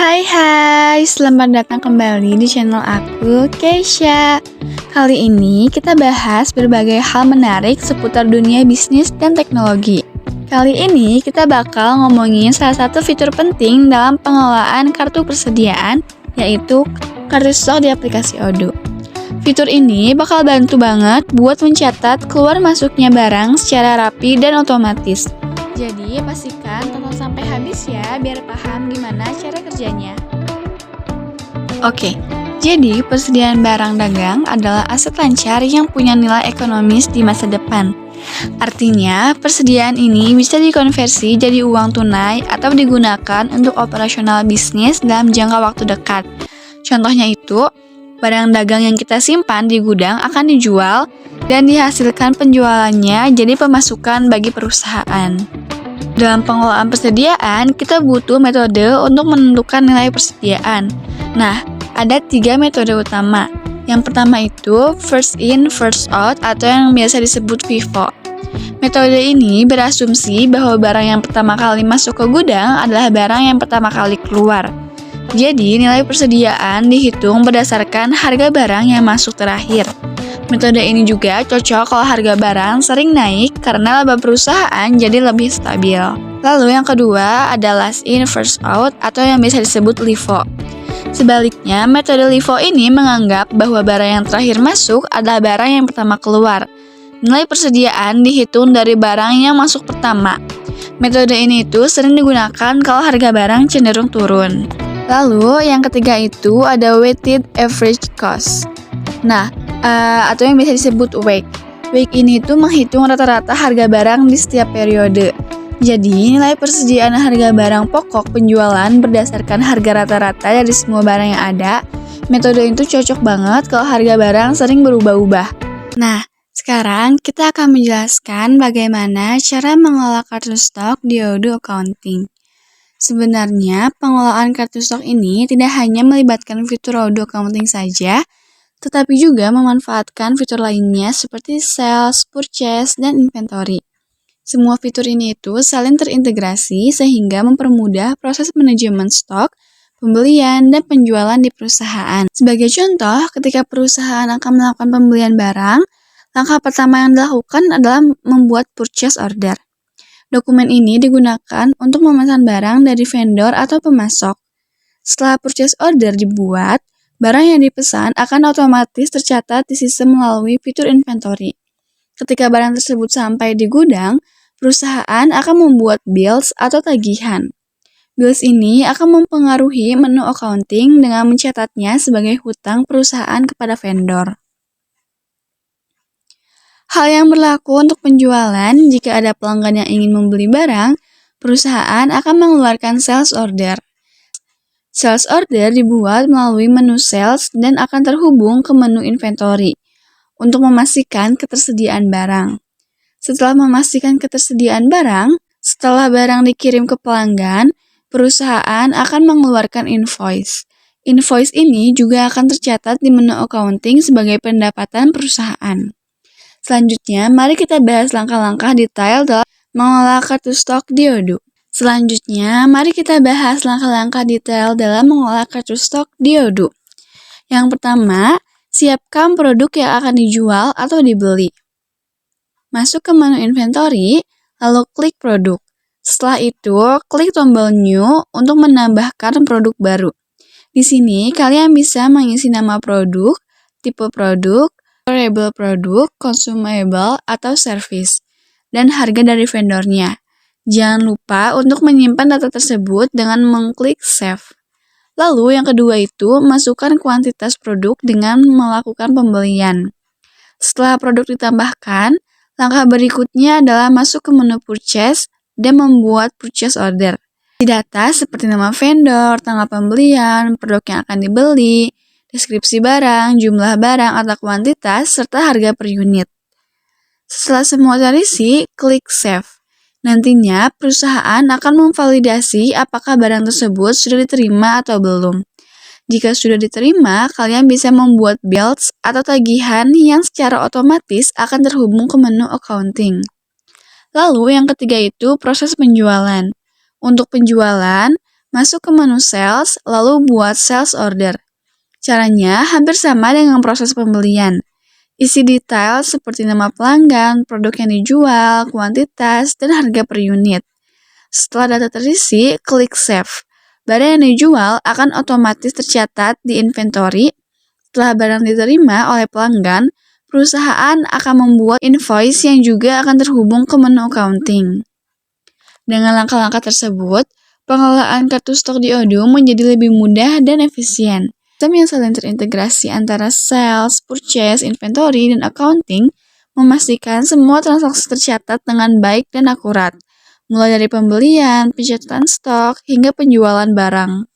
Hai, selamat datang kembali di channel aku, Keisha. Kali ini kita bahas berbagai hal menarik seputar dunia bisnis dan teknologi. Kali ini kita bakal ngomongin salah satu fitur penting dalam pengelolaan kartu persediaan, yaitu kartu stok di aplikasi Odoo. Fitur ini bakal bantu banget buat mencatat keluar masuknya barang secara rapi dan otomatis. Jadi pastikan tonton sampai habis ya biar paham gimana cara kerjanya. Oke, jadi persediaan barang dagang adalah aset lancar yang punya nilai ekonomis di masa depan. Artinya, persediaan ini bisa dikonversi jadi uang tunai atau digunakan untuk operasional bisnis dalam jangka waktu dekat. Contohnya itu, barang dagang yang kita simpan di gudang akan dijual dan dihasilkan penjualannya jadi pemasukan bagi perusahaan. Dalam pengelolaan persediaan, kita butuh metode untuk menentukan nilai persediaan. Nah, ada 3 metode utama. Yang pertama itu first in, first out atau yang biasa disebut FIFO. Metode ini berasumsi bahwa barang yang pertama kali masuk ke gudang adalah barang yang pertama kali keluar. Jadi, nilai persediaan dihitung berdasarkan harga barang yang masuk terakhir. Metode ini juga cocok kalau harga barang sering naik karena laba perusahaan jadi lebih stabil. Lalu yang kedua ada last in, first out atau yang biasa disebut LIFO. Sebaliknya, metode LIFO ini menganggap bahwa barang yang terakhir masuk adalah barang yang pertama keluar. Nilai persediaan dihitung dari barang yang masuk pertama. Metode ini itu sering digunakan kalau harga barang cenderung turun. Lalu yang ketiga itu ada weighted average cost. Atau yang biasa disebut WACC. WACC ini tuh menghitung rata-rata harga barang di setiap periode. Jadi, nilai persediaan harga barang pokok penjualan berdasarkan harga rata-rata dari semua barang yang ada. Metode itu cocok banget kalau harga barang sering berubah-ubah. Nah, sekarang kita akan menjelaskan bagaimana cara mengelola kartu stok di Odoo Accounting. Sebenarnya, pengelolaan kartu stok ini tidak hanya melibatkan fitur Odoo Accounting saja, tetapi juga memanfaatkan fitur lainnya seperti sales, purchase, dan inventory. Semua fitur ini itu saling terintegrasi sehingga mempermudah proses manajemen stok, pembelian, dan penjualan di perusahaan. Sebagai contoh, ketika perusahaan akan melakukan pembelian barang, langkah pertama yang dilakukan adalah membuat purchase order. Dokumen ini digunakan untuk memesan barang dari vendor atau pemasok. Setelah purchase order dibuat, barang yang dipesan akan otomatis tercatat di sistem melalui fitur inventory. Ketika barang tersebut sampai di gudang, perusahaan akan membuat bills atau tagihan. Bills ini akan mempengaruhi menu accounting dengan mencatatnya sebagai hutang perusahaan kepada vendor. Hal yang berlaku untuk penjualan, jika ada pelanggan yang ingin membeli barang, perusahaan akan mengeluarkan sales order. Sales order dibuat melalui menu sales dan akan terhubung ke menu inventory untuk memastikan ketersediaan barang. Setelah memastikan ketersediaan barang, setelah barang dikirim ke pelanggan, perusahaan akan mengeluarkan invoice. Invoice ini juga akan tercatat di menu accounting sebagai pendapatan perusahaan. Selanjutnya, mari kita bahas langkah-langkah detail dalam mengelola kartu stok di Odoo. Yang pertama, siapkan produk yang akan dijual atau dibeli. Masuk ke menu inventory, lalu klik produk. Setelah itu, klik tombol new untuk menambahkan produk baru. Di sini, kalian bisa mengisi nama produk, tipe produk, storable produk, consumable, atau service, dan harga dari vendornya. Jangan lupa untuk menyimpan data tersebut dengan mengklik save. Lalu yang kedua itu, masukkan kuantitas produk dengan melakukan pembelian. Setelah produk ditambahkan, langkah berikutnya adalah masuk ke menu purchase dan membuat purchase order. Di data seperti nama vendor, tanggal pembelian, produk yang akan dibeli, deskripsi barang, jumlah barang atau kuantitas, serta harga per unit. Setelah semua terisi, klik save. Nantinya, perusahaan akan memvalidasi apakah barang tersebut sudah diterima atau belum. Jika sudah diterima, kalian bisa membuat bills atau tagihan yang secara otomatis akan terhubung ke menu accounting. Lalu yang ketiga itu proses penjualan. Untuk penjualan, Masuk ke menu sales, lalu buat sales order. Caranya hampir sama dengan proses pembelian. Isi detail seperti nama pelanggan, produk yang dijual, kuantitas, dan harga per unit. Setelah data terisi, klik save. Barang yang dijual akan otomatis tercatat di inventory. Setelah barang diterima oleh pelanggan, perusahaan akan membuat invoice yang juga akan terhubung ke menu accounting. Dengan langkah-langkah tersebut, pengelolaan kartu stok di Odoo menjadi lebih mudah dan efisien. Sistem yang saling terintegrasi antara sales, purchase, inventory, dan accounting memastikan semua transaksi tercatat dengan baik dan akurat, mulai dari pembelian, pencatatan stok, hingga penjualan barang.